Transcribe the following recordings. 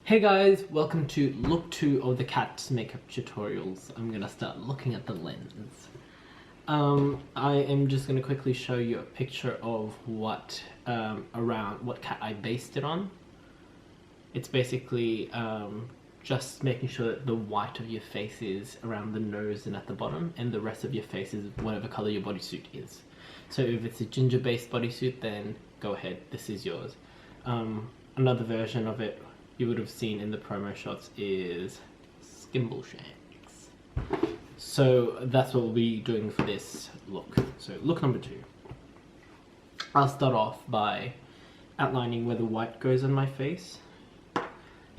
Hey guys, welcome to look 2 of the cat's makeup tutorials. I'm gonna start looking at the lens. I am just gonna quickly show you a picture of what cat I based it on. It's basically just making sure that the white of your face is around the nose and at the bottom, and the rest of your face is whatever color your bodysuit is. So if it's a ginger based bodysuit, then go ahead, this is yours. Another version of it you would have seen in the promo shots is Skimbleshanks. So that's what we'll be doing for this look. So look number 2. I'll start off by outlining where the white goes on my face.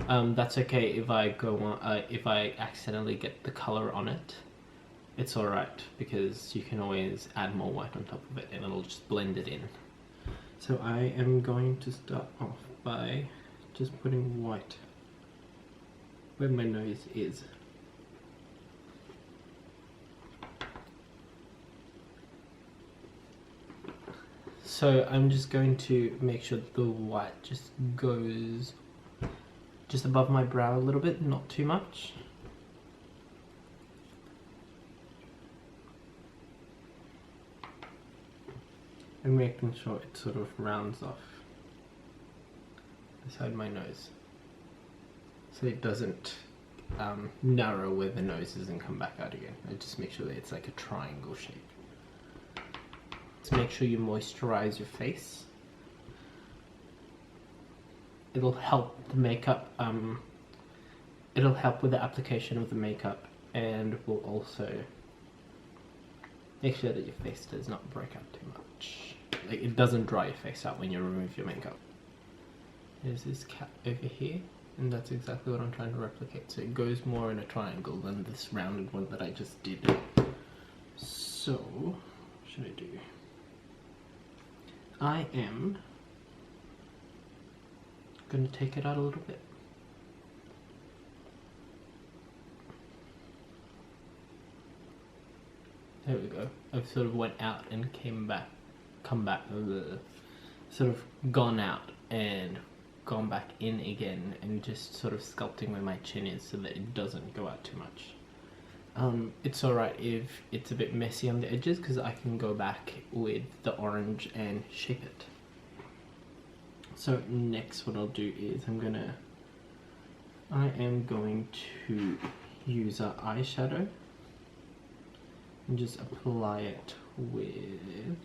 That's okay if I if I accidentally get the color on it. It's alright, because you can always add more white on top of it and it'll just blend it in. So I am going to start off by just putting white where my nose is. So I'm just going to make sure that the white just goes just above my brow a little bit, not too much. And making sure it sort of rounds off beside my nose, so it doesn't narrow where the nose is and come back out again. I just make sure that it's like a triangle shape. So make sure you moisturize your face. It'll help the makeup, it'll help with the application of the makeup, and will also make sure that your face does not break out too much. Like, it doesn't dry your face out when you remove your makeup. There's this cat over here, and that's exactly what I'm trying to replicate. So it goes more in a triangle than this rounded one that I just did. So, what should I do? I am going to take it out a little bit. There we go. I've sort of went out and come back, sort of gone out and gone back in again, and just sort of sculpting where my chin is so that it doesn't go out too much. It's alright if it's a bit messy on the edges, because I can go back with the orange and shape it. So next what I'll do is I am going to use an eyeshadow and just apply it with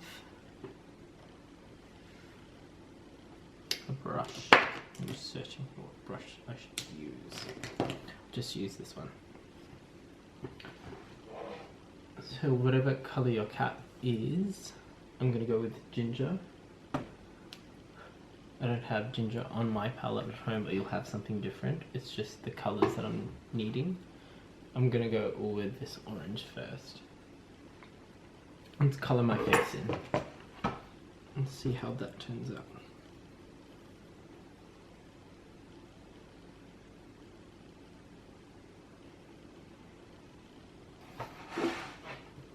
a brush. I'm just searching for what brush I should use. Just use this one. So whatever color your cat is, I'm gonna go with ginger. I don't have ginger on my palette at home, but you'll have something different. It's just the colors that I'm needing. I'm gonna go with this orange first. Let's color my face in and see how that turns out.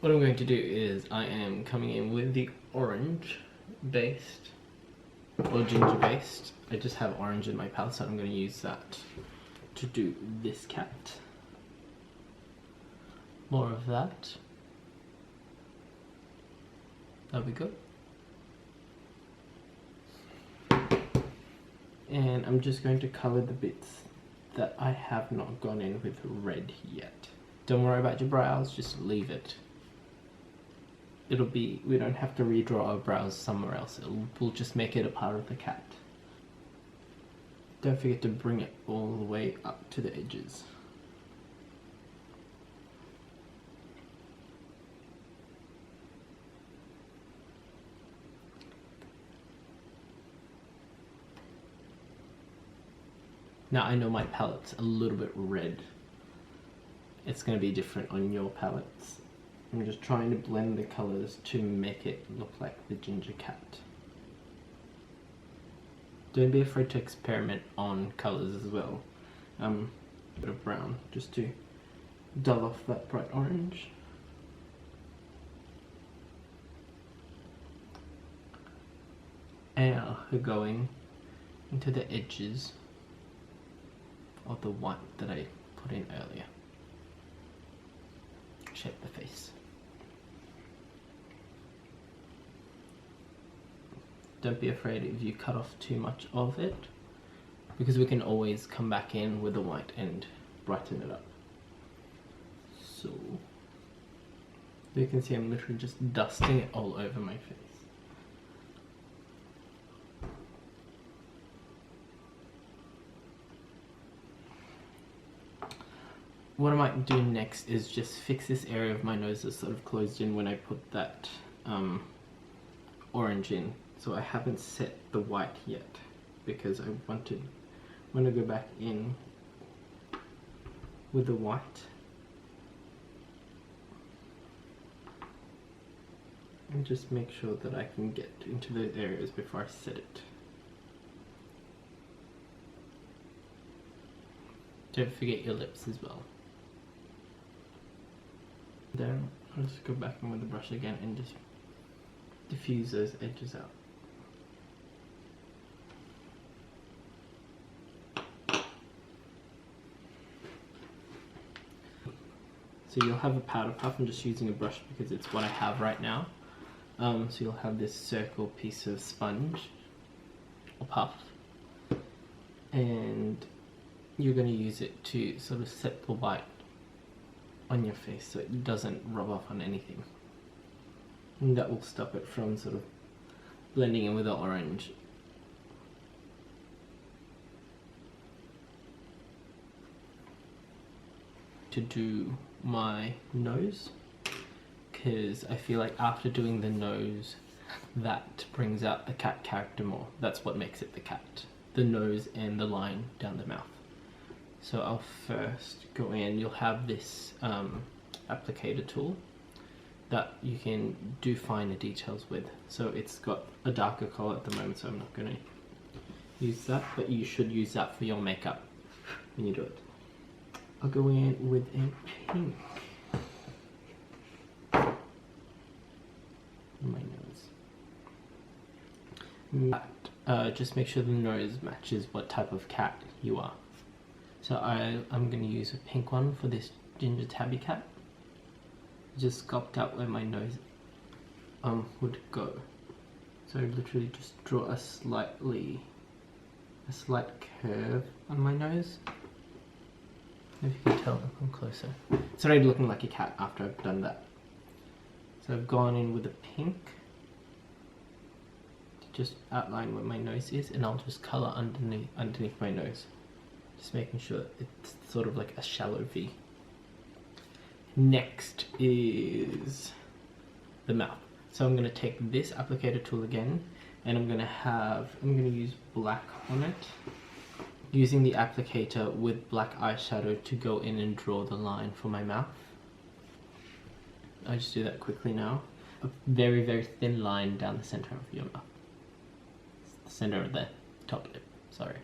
What I'm going to do is I am coming in with the orange based or ginger based. I just have orange in my palette, so I'm going to use that to do this cat. More of that. There we go. And I'm just going to color the bits that I have not gone in with red yet. Don't worry about your brows, just leave it. We don't have to redraw our brows somewhere else. We'll just make it a part of the cat. Don't forget to bring it all the way up to the edges. Now I know my palette's a little bit red. It's going to be different on your palettes. I'm just trying to blend the colors to make it look like the ginger cat. Don't be afraid to experiment on colors as well. A bit of brown just to dull off that bright orange. And going into the edges of the white that I put in earlier. Shape the face. Don't be afraid if you cut off too much of it, because we can always come back in with the white and brighten it up. So you can see I'm literally just dusting it all over my face. What I might do next is just fix this area of my nose that's sort of closed in when I put that orange in. So I haven't set the white yet because I want to go back in with the white. And just make sure that I can get into those areas before I set it. Don't forget your lips as well. There, I'll just go back in with the brush again and just diffuse those edges out. So you'll have a powder puff. I'm just using a brush because it's what I have right now. So you'll have this circle piece of sponge or puff, and you're going to use it to sort of set the white on your face so it doesn't rub off on anything. And that will stop it from sort of blending in with the orange. To do my nose, because I feel like after doing the nose, that brings out the cat character more. That's what makes it the cat. The nose and the line down the mouth. So I'll first go in, you'll have this applicator tool that you can do finer details with. So it's got a darker color at the moment, so I'm not going to use that, but you should use that for your makeup when you do it. I'll go in with a pink on my nose. But, just make sure the nose matches what type of cat you are. So I'm going to use a pink one for this ginger tabby cat. Just sculpt out where my nose would go. So I literally just draw a slight curve on my nose. If you can tell, I'll come closer. It's already looking like a cat after I've done that. So I've gone in with a pink to just outline where my nose is, and I'll just color underneath my nose. Just making sure it's sort of like a shallow V. Next is the mouth. So I'm going to take this applicator tool again, and I'm going to use black on it, using the applicator with black eyeshadow to go in and draw the line for my mouth. I'll just do that quickly now. A very, very thin line down the center of your mouth. The center of the top lip, sorry.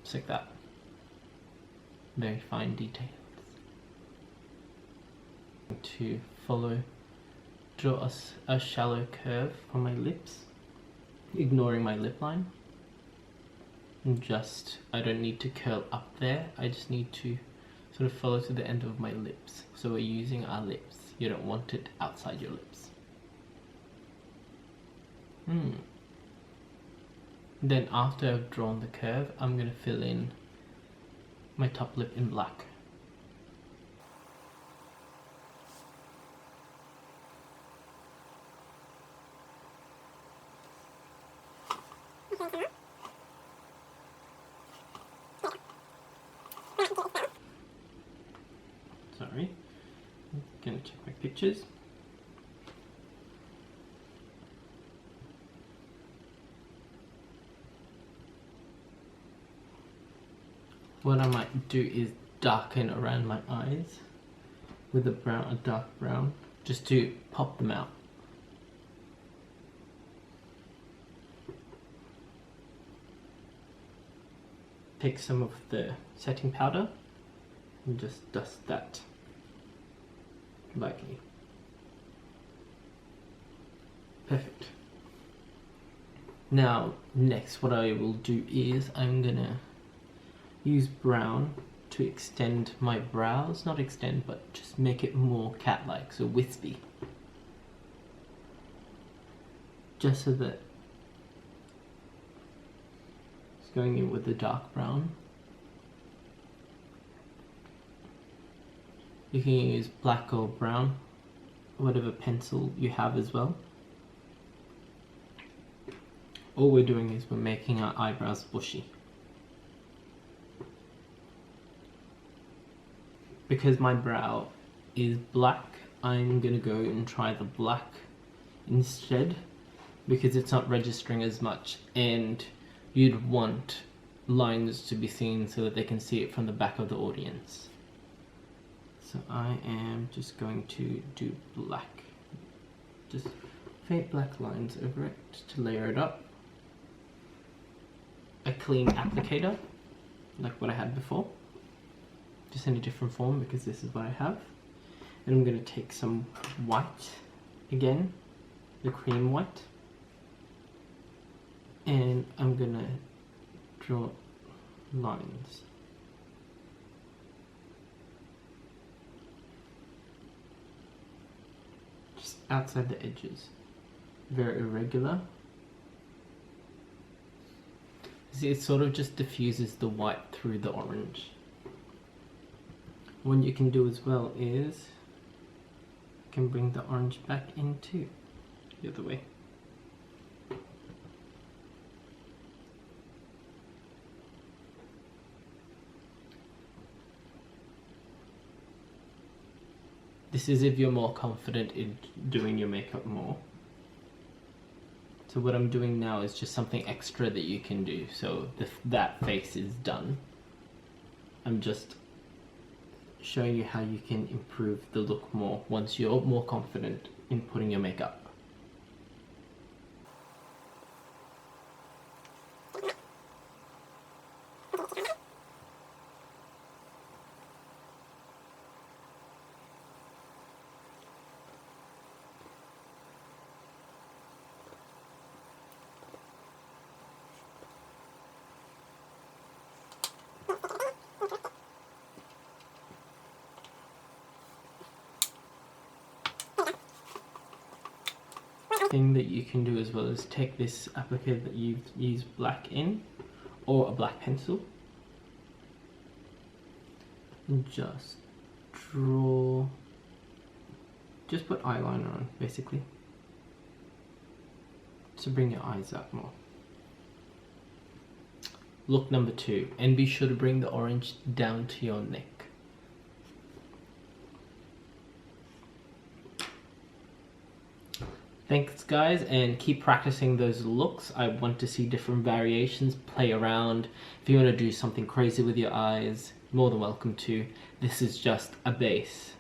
Just like that. Very fine details. To follow, draw a shallow curve for my lips, ignoring my lip line. And I don't need to curl up there, I just need to sort of follow to the end of my lips. So we're using our lips, you don't want it outside your lips. Then after I've drawn the curve, I'm going to fill in my top lip in black. Sorry, I'm going to check my pictures. What I might do is darken around my eyes with a dark brown, just to pop them out. Take some of the setting powder and just dust that lightly. Perfect. Now, next what I will do is I'm gonna use brown to extend my brows, not extend, but just make it more cat-like, so wispy. Just so that it's going in with the dark brown. You can use black or brown, whatever pencil you have as well. All we're doing is we're making our eyebrows bushy. Because my brow is black, I'm gonna go and try the black instead, because it's not registering as much, and you'd want lines to be seen so that they can see it from the back of the audience. So I am just going to do black. Just faint black lines over it to layer it up. A clean applicator, like what I had before. Just in a different form because this is what I have. And I'm going to take some white again, the cream white. And I'm going to draw lines. Just outside the edges. Very irregular. See, it sort of just diffuses the white through the orange. What you can do as well is you can bring the orange back in too, the other way. This is if you're more confident in doing your makeup more. So what I'm doing now is just something extra that you can do. So that face is done. I'm just showing you how you can improve the look more once you're more confident in putting your makeup. Thing that you can do as well is take this applicator that you've used black in, or a black pencil, and just draw, just put eyeliner on basically to bring your eyes out more. Look number 2, and be sure to bring the orange down to your neck. Thanks guys, and keep practicing those looks. I want to see different variations, play around. If you want to do something crazy with your eyes, more than welcome to. This is just a base.